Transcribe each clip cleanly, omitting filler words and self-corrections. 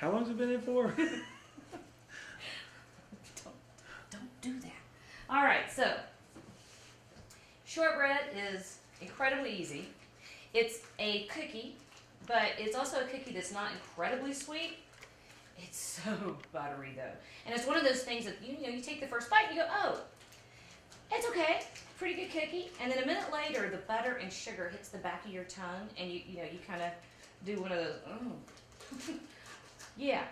How long's it been in for? Don't do that. All right, so shortbread is incredibly easy. It's a cookie, but it's also a cookie that's not incredibly sweet. It's so buttery though. And it's one of those things that you take the first bite and you go, oh, it's okay. Pretty good cookie. And then a minute later, the butter and sugar hits the back of your tongue and you kind of do one of those, oh. Yeah,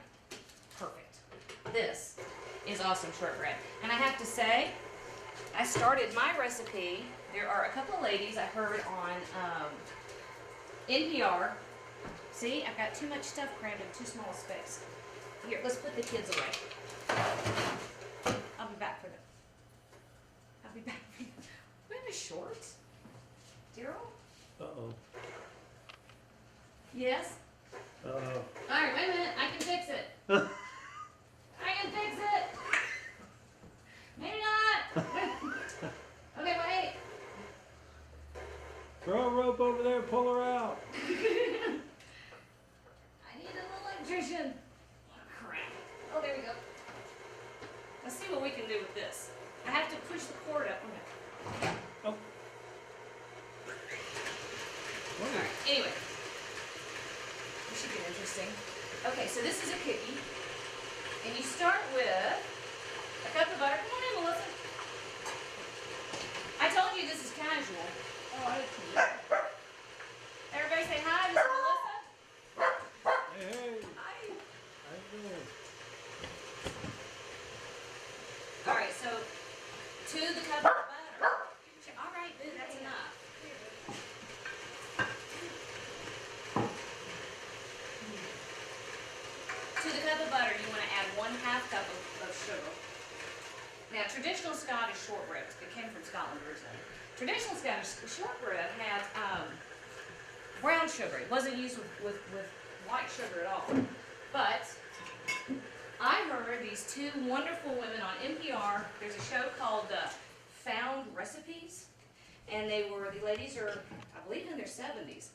perfect. This is awesome shortbread. And I have to say, I started my recipe. There are a couple of ladies I heard on NPR. See, I've got too much stuff crammed in too small a space. Here, let's put the kids away. I'll be back for them. I'll be back for you. Wearing the shorts? Daryl? Uh-oh. Yes? Uh-oh. All right, wait a minute. I can fix it. I can fix it. Maybe not. Okay, wait. Throw a rope over there and pull her out. I need an electrician. Oh, crap. Oh, there we go. Let's see what we can do with this. I have to push the cord up. Oh. All right, anyway. This should get interesting. Okay, so this is a cookie. And you start with a cup of butter. Come on in, Melissa. I told you this is casual. Oh, I didn't see that. Everybody say hi, this is Melissa. Hey, hey. Hi. How you doing? All right, so to the cup of butter. All right, boo, that's enough. To the cup of butter, you want to add 1/2 cup of sugar. Now, traditional Scottish shortbread, it came from Scotland originally. Traditional Scottish shortbread had brown sugar. It wasn't used with white sugar at all. But I heard these two wonderful women on NPR. There's a show called Found Recipes. And the ladies are, I believe, in their 70s.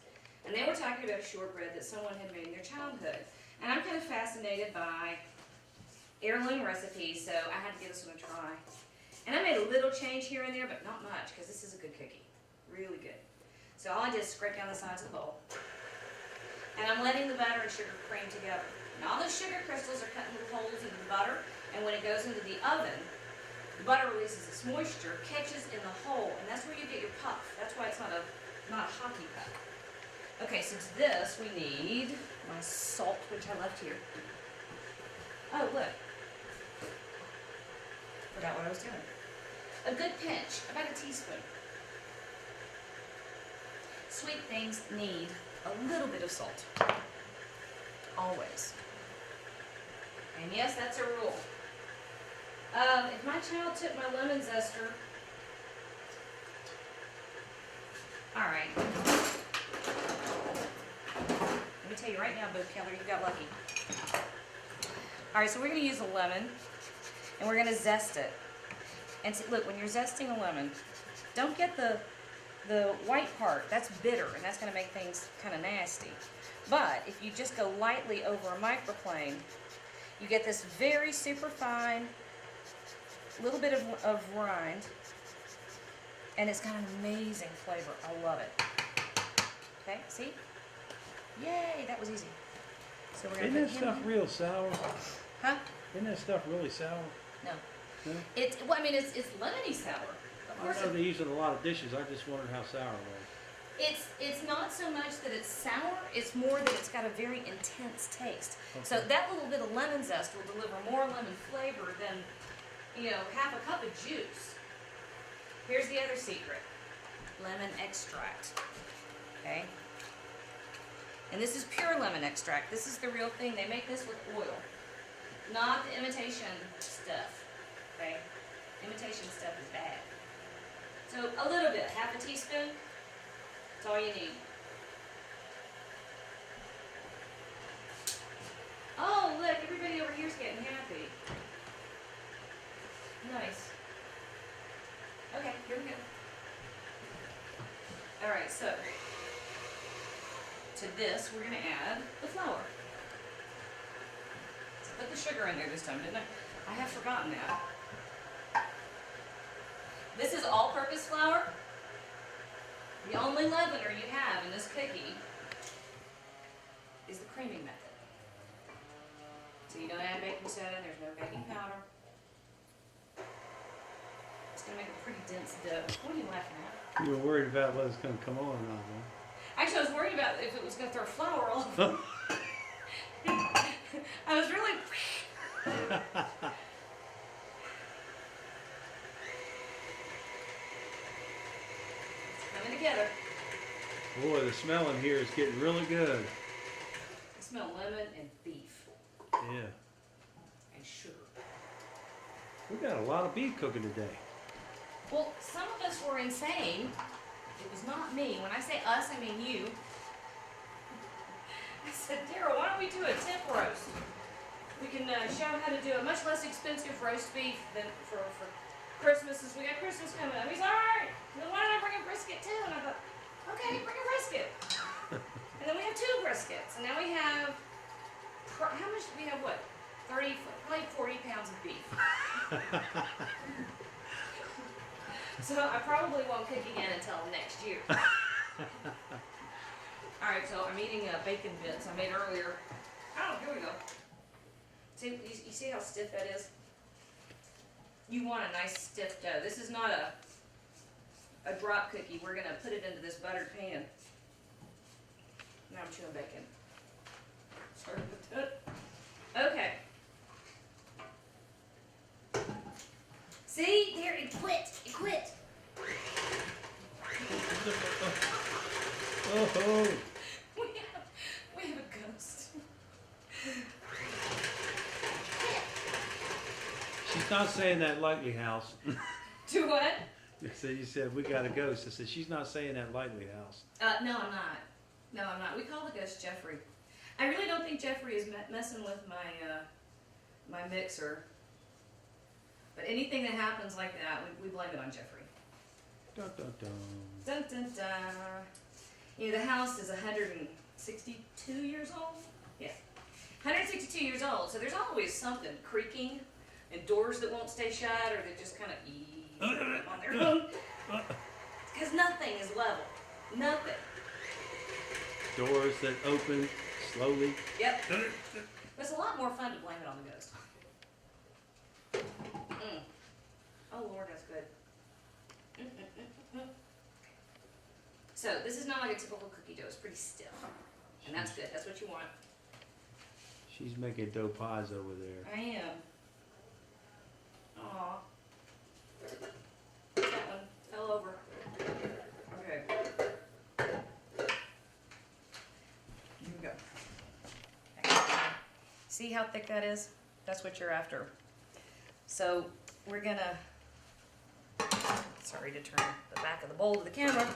And they were talking about a shortbread that someone had made in their childhood. And I'm kind of fascinated by heirloom recipes, so I had to give this one a try. And I made a little change here and there, but not much, because this is a good cookie. Really good. So all I did is scrape down the sides of the bowl. And I'm letting the butter and sugar cream together. And all those sugar crystals are cutting little holes into the butter, and when it goes into the oven, the butter releases its moisture, catches in the hole, and that's where you get your puff. That's why it's not a hockey puck. Okay, so to this we need my salt, which I left here. Oh, look. Forgot what I was doing. A good pinch, about a teaspoon. Sweet things need a little bit of salt. Always. And yes, that's a rule. If my child took my lemon zester, all right. Let me tell you right now, Boo Keller, you got lucky. All right, so we're going to use a lemon, and we're going to zest it. And see, look, when you're zesting a lemon, don't get the white part. That's bitter, and that's going to make things kind of nasty. But if you just go lightly over a microplane, you get this very super fine little bit of rind, and it's got an amazing flavor. I love it. Okay, see? Yay, that was easy. So we're gonna Isn't that stuff real sour? Huh? Isn't that stuff really sour? No. No? Well, I mean, it's lemony sour. Of I course, know they use it in a lot of dishes. I just wondered how sour it was. it's not so much that it's sour. It's more that it's got a very intense taste. Okay. So that little bit of lemon zest will deliver more lemon flavor than, half a cup of juice. Here's the other secret: lemon extract. Okay. And this is pure lemon extract. This is the real thing. They make this with oil, not the imitation stuff. Okay? Imitation stuff is bad. So a little bit, half a teaspoon. That's all you need. Oh, look, everybody over here is getting happy. Nice. Okay, here we go. All right, so to this, we're going to add the flour. the sugar in there this time, didn't I? I have forgotten that. This is all-purpose flour. The only leavener you have in this cookie is the creaming method. So you don't add baking soda, there's no baking powder. It's gonna make a pretty dense dough. What are you laughing at? You were worried about whether it's going to come on or not, huh? Actually, I was worried about if it was gonna throw flour all over. I was really. It's coming together. Boy, the smell in here is getting really good. I smell lemon and beef Yeah. and sugar. We got a lot of beef cooking today. Well, some of us were insane. It was not me. When I say us, I mean you. I said, Daryl, why don't we do a tip roast? We can show how to do a much less expensive roast beef than for Christmas, since we got Christmas coming up. He's all right. Then why don't I bring a brisket too? And I thought, okay, bring a brisket. And then we have 2 briskets. And now we have, how much? We have what? 30, probably 40 pounds of beef. So I probably won't cook again until next year. Alright, so I'm eating bacon bits I made earlier. Oh, here we go. See, you see how stiff that is? You want a nice stiff dough. This is not a drop cookie. We're going to put it into this buttered pan. Now I'm chewing bacon. Sorry about that. Okay. See? There, it quit. It quit. Oh, We have a ghost. she's not saying that lightly, House. To what? You said we got a ghost. I said she's not saying that lightly, House. No, I'm not. No, I'm not. We call the ghost Jeffrey. I really don't think Jeffrey is messing with my mixer. But anything that happens like that, we blame it on Jeffrey. Dun, dun, dun. Dun, dun, dun. You know, the house is 162 years old? Yeah. 162 years old, so there's always something creaking and doors that won't stay shut or they just kind of ease on their own. Because nothing is level. Nothing. Doors that open slowly. Yep. It's a lot more fun to blame it on the ghost. Oh Lord, that's good. So this is not like a typical cookie dough. It's pretty stiff, and that's good. That's what you want. She's making dough pies over there. I am. Aw. That one fell over. Okay. Here we go. See how thick that is? That's what you're after. So we're gonna, sorry to turn the back of the bowl to the camera.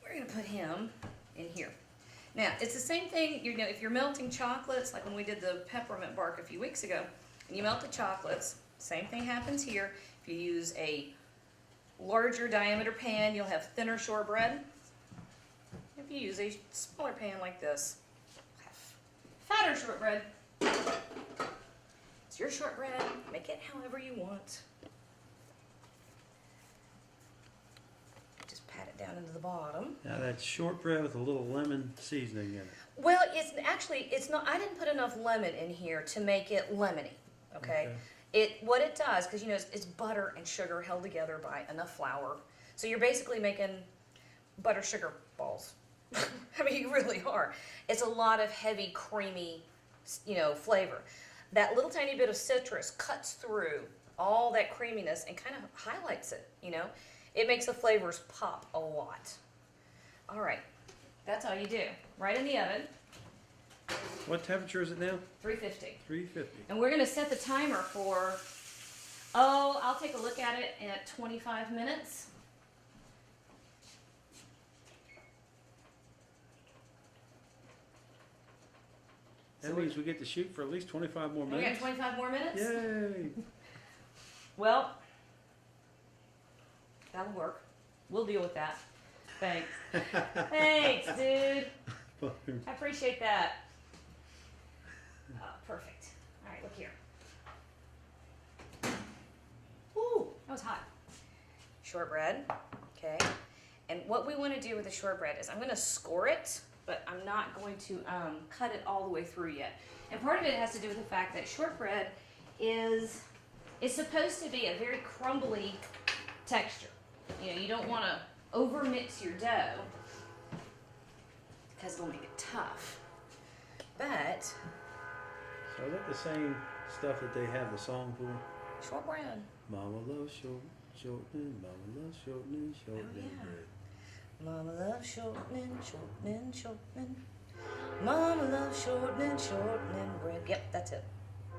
We're gonna put him in here. Now, it's the same thing, you know, if you're melting chocolates, like when we did the peppermint bark a few weeks ago, and you melt the chocolates, same thing happens here. If you use a larger diameter pan, you'll have thinner shortbread. If you use a smaller pan like this, you'll have fatter shortbread. It's your shortbread, make it however you want. Just pat it down into the bottom. Now that's shortbread with a little lemon seasoning in it. Well, it's not, I didn't put enough lemon in here to make it lemony, okay? What it does, because you know, it's butter and sugar held together by enough flour. So you're basically making butter sugar balls. I mean, you really are. It's a lot of heavy, creamy, you know, flavor. That little tiny bit of citrus cuts through all that creaminess and kind of highlights it, you know? It makes the flavors pop a lot. All right, that's all you do. Right in the oven. What temperature is it now? 350. 350. And we're gonna set the timer for, I'll take a look at it at 25 minutes. That means we get to shoot for at least 25 more We got minutes. 25 more minutes? Yay! Well, that'll work. We'll deal with that. Thanks. Thanks, dude. I appreciate that. Oh, perfect. All right, was hot. Shortbread, okay. And what we want to do with the shortbread is I'm going to score it, but I'm not going to cut it all the way through yet. And part of it has to do with the fact that shortbread is supposed to be a very crumbly texture. You know, you don't want to over mix your dough because it'll make it tough. But So is that the same stuff that they have the song for? shortbread. Mama loves shortening, mama loves shortening, shortening yeah. bread. Mama loves shortening, shortening, shortening. Mama loves shortening, shortening bread. Yep, that's it.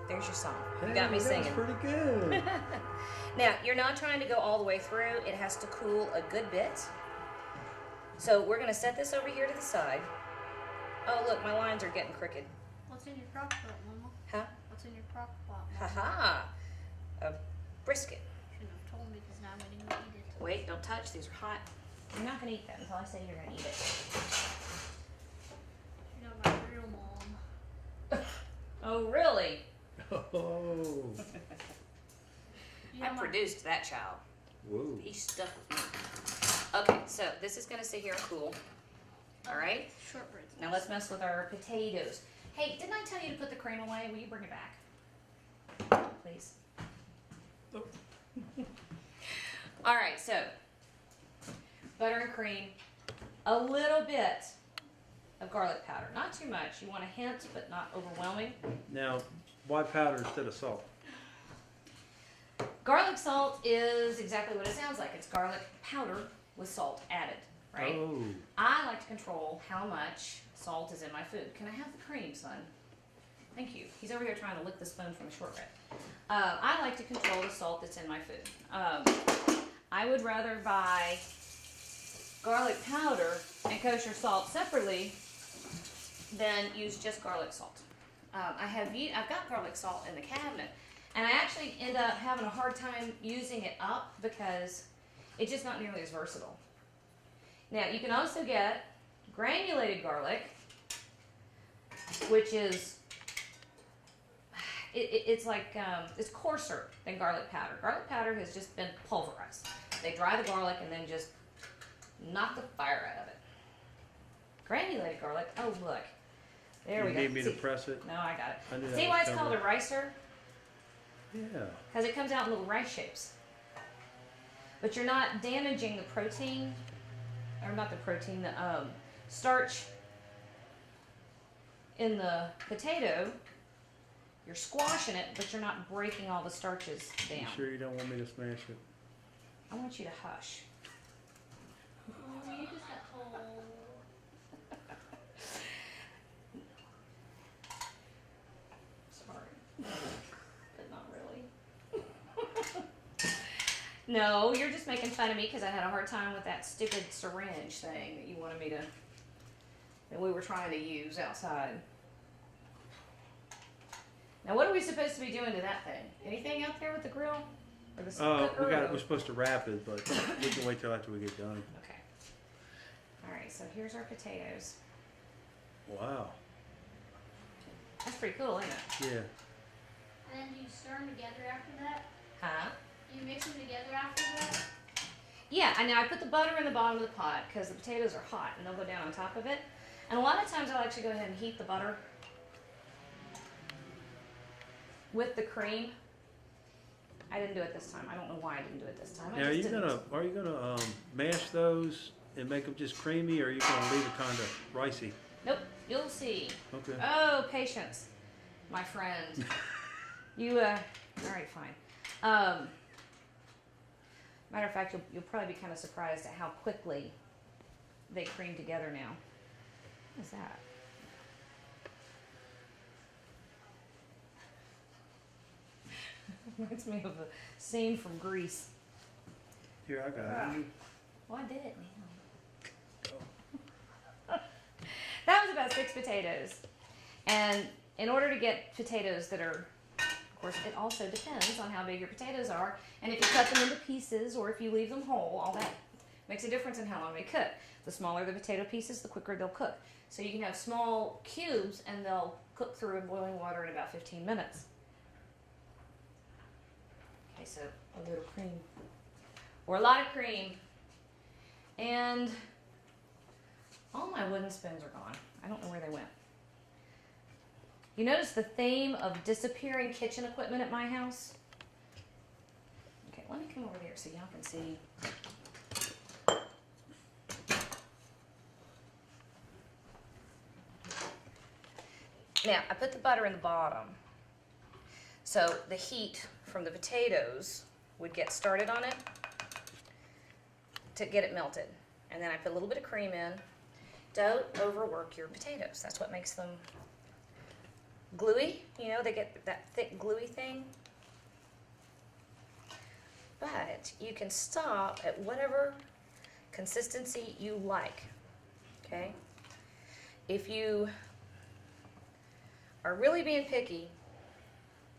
There's your song. You got me singing. That's pretty good. Now, you're not trying to go all the way through. It has to cool a good bit. So we're going to set this over here to the side. Oh, look, my lines are getting crooked. What's in your crock pot, Mama? Huh? What's in your crock pot, Ha Mama? ha. A brisket. Shouldn't have told me because now I'm going to eat it. Wait, don't touch. These are hot. You're not going to eat that until I say you're going to eat it. You're not my real mom. Oh, really? Oh. You I know my- produced that child. Whoa. He's stuck with me. Okay, so this is going to sit here and cool. All right? Shortbread's Now let's mess with our potatoes. Hey, didn't I tell you to put the cream away? Will you bring it back? Please. Oh. All right, so butter and cream, a little bit of garlic powder. Not too much. You want a hint, but not overwhelming. Now, why powder instead of salt? Garlic salt is exactly what it sounds like. It's garlic powder with salt added, right? Oh. I like to control how much salt is in my food. Can I have the cream, son? Thank you. He's over here trying to lick the spoon from the shortbread. I like to control the salt that's in my food. I would rather buy garlic powder and kosher salt separately than use just garlic salt. I've got garlic salt in the cabinet, and I actually end up having a hard time using it up because it's just not nearly as versatile. Now, you can also get granulated garlic, which is, it's like, it's coarser than garlic powder. Garlic powder has just been pulverized. They dry the garlic and then just knock the fire out of it. Granulated garlic, oh look, there we go. You need me to See- press it? No, I got I knew it. that See was why it's coming. called a ricer? Yeah. Because it comes out in little rice shapes. But you're not damaging the protein, or not the protein, the starch in the potato. You're squashing it, but you're not breaking all the starches down. You sure you don't want me to smash it? I want you to hush. Oh, you just got told. Sorry. But not really. No, you're just making fun of me because I had a hard time with that stupid syringe thing that you wanted me to, that we were trying to use outside. Now, what are we supposed to be doing to that thing? Anything out there with the grill? Or the cooker? We're supposed to wrap it, but we can wait till after we get done. Okay. All right, so here's our potatoes. Wow. That's pretty cool, isn't it? Yeah. And then do you stir them together after that? Huh? Do you mix them together after that? Yeah, and now I put the butter in the bottom of the pot because the potatoes are hot and they'll go down on top of it. And a lot of times I'll actually go ahead and heat the butter with the cream. I didn't do it this time. I don't know why I didn't do it this time. I Now, just didn't. are you gonna mash those and make them just creamy, or are you gonna leave it kind of ricey? Nope, you'll see. Okay. Oh, patience, my friend. You, all right, fine. Matter of fact, you'll probably be kind of surprised at how quickly they cream together now. What is that? Reminds me of a scene from Grease. Here, I got it. Well, I did it now. That was about 6 potatoes. And in order to get potatoes that are, of course, it also depends on how big your potatoes are. And if you cut them into pieces or if you leave them whole, all that makes a difference in how long they cook. The smaller the potato pieces, the quicker they'll cook. So you can have small cubes and they'll cook through in boiling water in about 15 minutes. Okay, so a little cream. Or a lot of cream. And all my wooden spoons are gone. I don't know where they went. You notice the theme of disappearing kitchen equipment at my house? Okay, let me come over here so y'all can see. Now, I put the butter in the bottom. So the heat from the potatoes would get started on it to get it melted. And then I put a little bit of cream in. Don't overwork your potatoes. That's what makes them gluey. You know, they get that thick gluey thing. But you can stop at whatever consistency you like. Okay? If you are really being picky,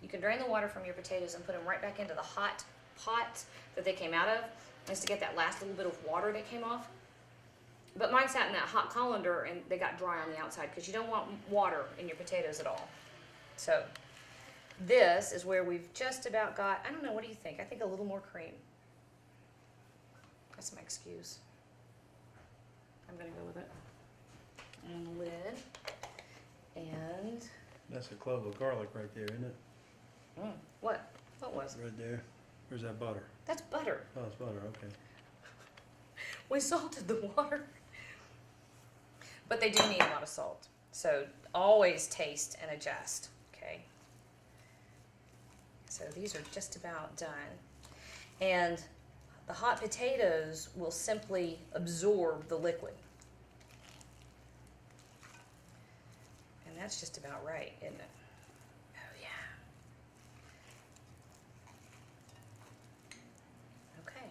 you can drain the water from your potatoes and put them right back into the hot pot that they came out of, just to get that last little bit of water that came off. But mine sat in that hot colander and they got dry on the outside because you don't want water in your potatoes at all. So this is where we've just about got, I don't know, what do you think? I think a little more cream. That's my excuse. I'm gonna go with it. And the lid. And That's a clove of garlic right there, isn't it? what? What was? Right there. Where's that butter? That's butter. Oh, it's butter, okay. We salted the water. But they do need a lot of salt. So always taste and adjust, okay? So these are just about done. And the hot potatoes will simply absorb the liquid. And that's just about right, isn't it? Oh, yeah. Okay.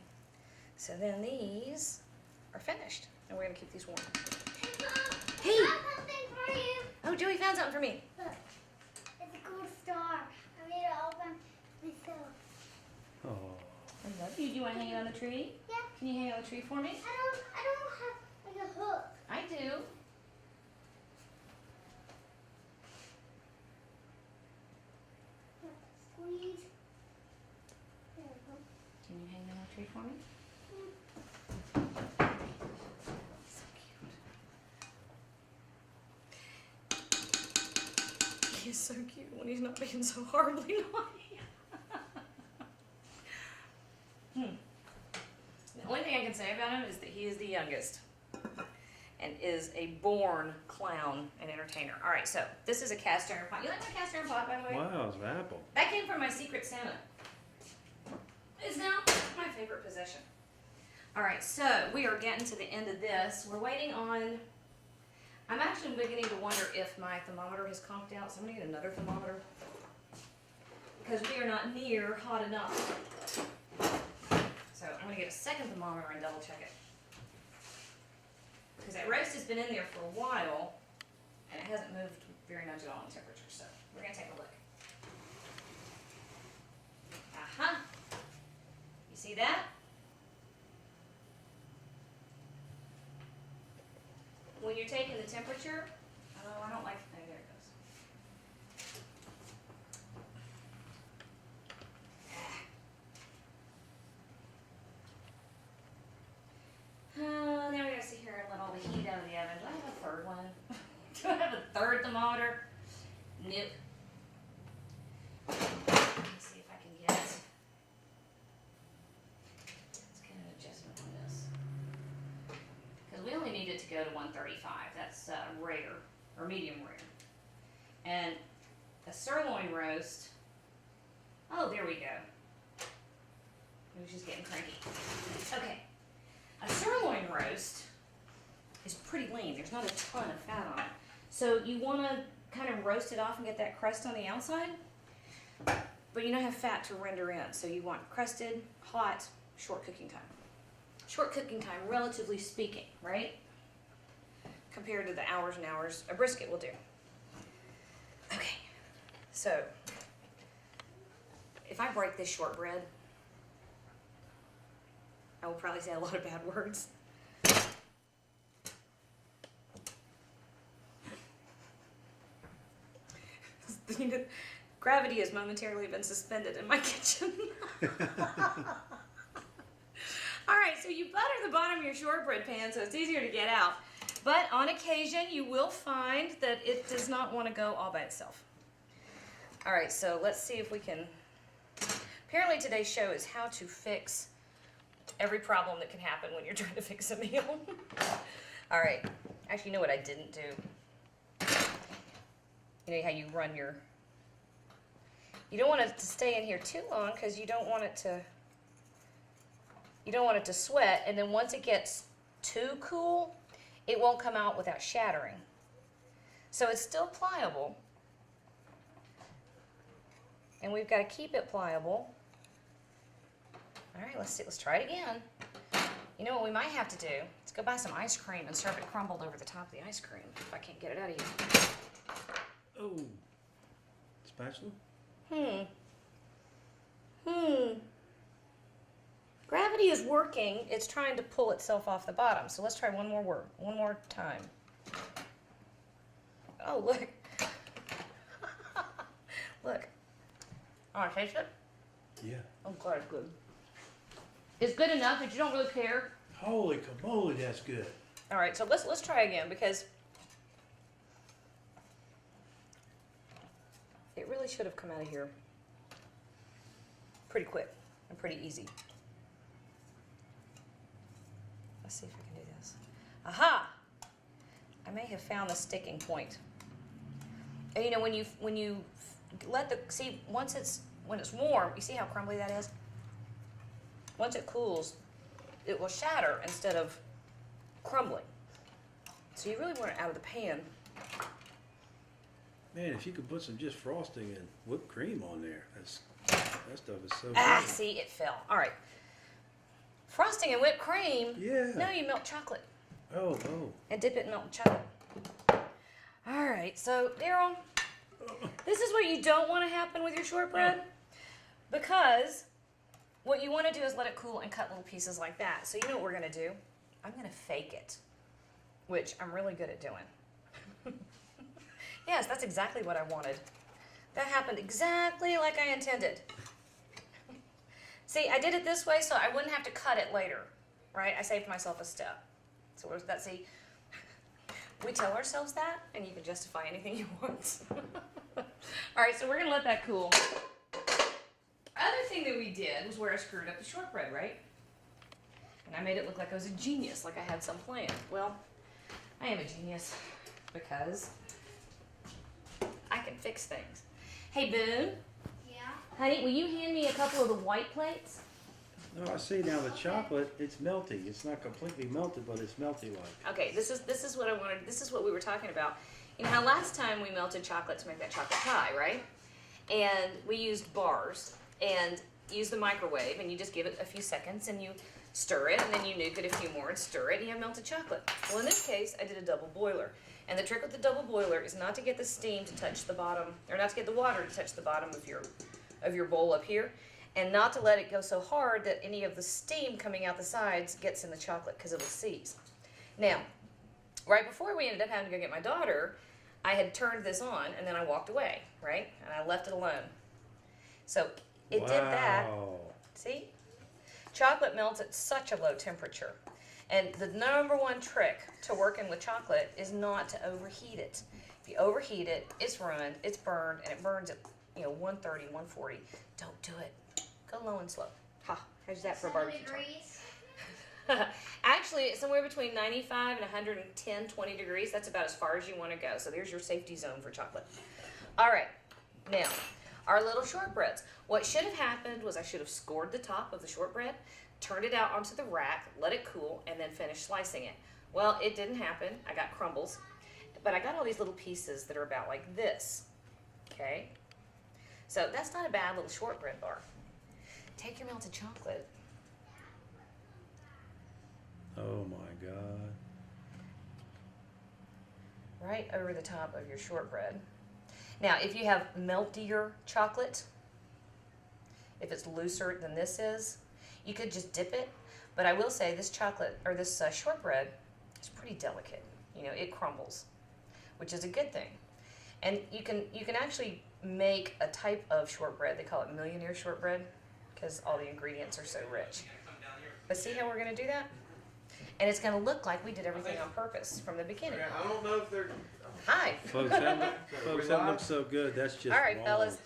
So then these are finished. And we're going to keep these warm. Hey! I have something for you. Oh, Joey found something for me. Look, it's a gold star. I made it open myself. Oh, I love you. Do you want to hang it on the tree? Yeah. Can you hang it on the tree for me? I don't have like a hook. I do. Squeeze. There we go. Can you hang it on the tree for me? So cute. He's so cute when he's not being so horribly naughty. The only thing I can say about him is that he is the youngest and is a born clown and entertainer. All right, so this is a cast iron pot. You like my cast iron pot, by the way? wow, it's an apple. That came from my Secret Santa. It's now my favorite possession. All right, so we are getting to the end of this. We're waiting on, I'm actually beginning to wonder if my thermometer has conked out, so I'm gonna get another thermometer because we are not near hot enough. So I'm gonna get a second thermometer and double check it. Because that roast has been in there for a while and it hasn't moved very much at all in temperature, so we're gonna take a look. Aha! You see that? When you're taking the temperature, oh, I don't like, oh, there it goes. Oh, now we gotta sit here and let all the heat out of the oven. Do I have a third one? Do I have a third thermometer? Nope. Let me see if I can get, let's get an adjustment on this. Because we only need it to go to 135. That's rare, or medium rare. And a sirloin roast, oh, there we go. Maybe she's getting cranky. Okay. A sirloin roast is pretty lean. There's not a ton of fat on it. So you want to kind of roast it off and get that crust on the outside, but you don't have fat to render in. So you want crusted, hot, short cooking time. Short cooking time, relatively speaking, right? Compared to the hours and hours a brisket will do. Okay, so if I break this shortbread, I will probably say a lot of bad words. Gravity has momentarily been suspended in my kitchen. All right, so you butter the bottom of your shortbread pan so it's easier to get out. But on occasion, you will find that it does not want to go all by itself. All right, so let's see if we can... Apparently today's show is how to fix every problem that can happen when you're trying to fix a meal. All right, actually, you know what I didn't do? You know how you run your... You don't want it to stay in here too long because you don't want it to... You don't want it to sweat, and then once it gets too cool, it won't come out without shattering. So it's still pliable, and we've got to keep it pliable. All right, let's see. Let's try it again. You know what we might have to do? Let's go buy some ice cream and serve it crumbled over the top of the ice cream if I can't get it out of here. Oh, spatula? Gravity is working. It's trying to pull itself off the bottom. So let's try one more time. Oh, look. Look. Oh, taste it? Yeah. Oh, God, it's good. It's good enough that you don't really care. Holy camoly, that's good. All right, so let's try again because it really should have come out of here pretty quick and pretty easy. Let's see if we can do this. Aha! I may have found the sticking point. And you know, when you let the, see, when it's warm, you see how crumbly that is? Once it cools, it will shatter instead of crumbling. So you really want it out of the pan. Man, if you could put some just frosting and whipped cream on there, that stuff is so Ah, good. see, it fell. All right. Frosting and whipped cream. Yeah. No, you melt chocolate Oh. and dip it in melted chocolate. All right, so Daryl, this is what you don't want to happen with your shortbread, because what you want to do is let it cool and cut little pieces like that. So you know what we're going to do? I'm going to fake it, which I'm really good at doing. Yes, that's exactly what I wanted. That happened exactly like I intended. See, I did it this way so I wouldn't have to cut it later, right? I saved myself a step. So where's that? See, we tell ourselves that, and you can justify anything you want. All right, so we're going to let that cool. Other thing that we did was where I screwed up the shortbread, right? And I made it look like I was a genius, like I had some plan. Well, I am a genius because I can fix things. Hey, Boone. Yeah. Honey, will you hand me a couple of the white plates? No, I see now the chocolate, it's melty. It's not completely melted, but it's melty like. Okay, this is what I wanted. This is what we were talking about. You know how last time we melted chocolate to make that chocolate pie, right? And we used bars and used the microwave, and you just give it a few seconds and you stir it, and then you nuke it a few more and stir it, and you have melted chocolate. Well, in this case, I did a double boiler. And the trick with the double boiler is not to get the steam to touch the bottom, or not to get the water to touch the bottom of your bowl up here, and not to let it go so hard that any of the steam coming out the sides gets in the chocolate because it'll seize. Now, right before we ended up having to go get my daughter, I had turned this on, and then I walked away, right? And I left it alone. So it did that. See? Chocolate melts at such a low temperature. And the number one trick to working with chocolate is not to overheat it. If you overheat it, it's ruined, it's burned, and it burns at 130, 140. Don't do it. Go low and slow. Ha, how's that for a barbecue? Degrees. Actually, it's somewhere between 95 and 110, 20 degrees. That's about as far as you want to go. So there's your safety zone for chocolate. All right, now, our little shortbreads. What should have happened was I should have scored the top of the shortbread, turned it out onto the rack, let it cool, and then finished slicing it. Well, it didn't happen. I got crumbles. But I got all these little pieces that are about like this, okay? So that's not a bad little shortbread bar. Take your melted chocolate. Oh my God. Right over the top of your shortbread. Now, if you have meltier chocolate, if it's looser than this is, you could just dip it. But I will say this chocolate, or this shortbread, is pretty delicate. It crumbles, which is a good thing. And you can actually make a type of shortbread. They call it millionaire shortbread because all the ingredients are so rich. But see how we're going to do that? And it's going to look like we did everything on purpose from the beginning. I don't know if they're. Hi. Folks, that looks so good. That's just All right, wrong. fellas.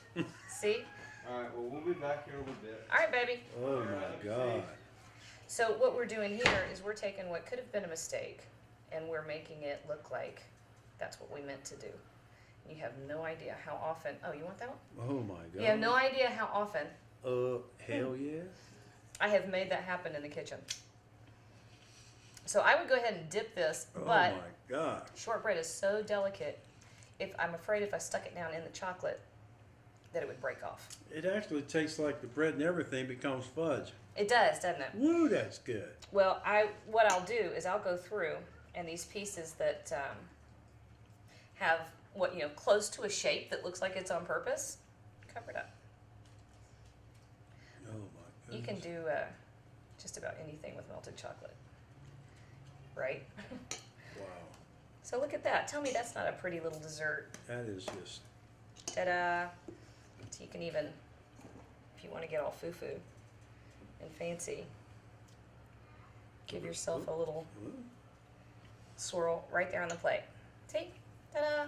See? All right, well, we'll be back here in a little bit. All right, baby. Oh my God. So what we're doing here is we're taking what could have been a mistake and we're making it look like that's what we meant to do. You have no idea how often. Oh, you want that one? Oh my God. You have no idea how often Hell yeah. I have made that happen in the kitchen. So I would go ahead and dip this, Oh but my God. shortbread is so delicate. If I'm afraid if I stuck it down in the chocolate, that it would break off. It actually tastes like the bread and everything becomes fudge. It does, doesn't it? Woo, that's good. Well, what I'll do is I'll go through and these pieces that have what close to a shape that looks like it's on purpose, cover it up. Oh my You goodness. can do just about anything with melted chocolate, right? Wow. So look at that. Tell me that's not a pretty little dessert. That is just. Ta-da! So you can even, if you want to get all foo-foo and fancy, give yourself a little swirl right there on the plate. See? Ta-da!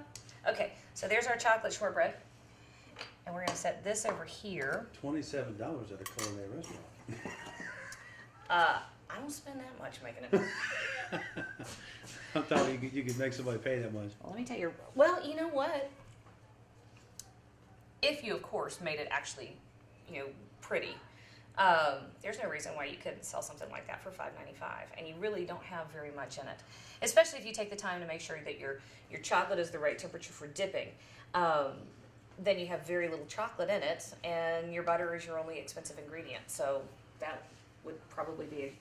Okay, so there's our chocolate shortbread. And we're going to set this over here. $27 at a culinary restaurant. I don't spend that much making it. I thought you could make somebody pay that much. Well, let me tell you. Well, you know what? If you, of course, made it actually, pretty, there's no reason why you couldn't sell something like that for $5.95, and you really don't have very much in it. Especially if you take the time to make sure that your chocolate is the right temperature for dipping. Then you have very little chocolate in it, and your butter is your only expensive ingredient. So that would probably be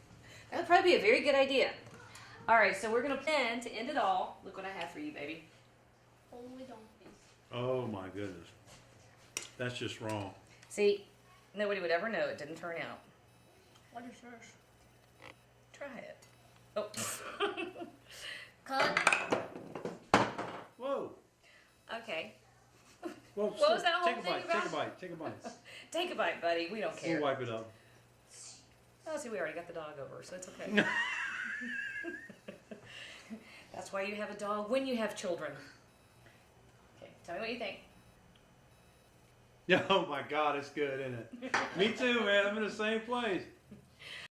a very good idea. All right, so we're gonna end to end it all. Look what I have for you, baby. Holy donkeys. Oh my goodness. That's just wrong. See, nobody would ever know it didn't turn out. What is yours? Try it. Oh. Cut. Whoa. Okay. Well, What was that whole take a thing bite. about? Take a bite. Take a bite. Take a bite, buddy. We don't care. We'll wipe it up. Oh, see, we already got the dog over, so it's okay. That's why you have a dog when you have children. Okay, tell me what you think. Yeah. Oh my God, it's good, isn't it? Me too, man. I'm in the same place.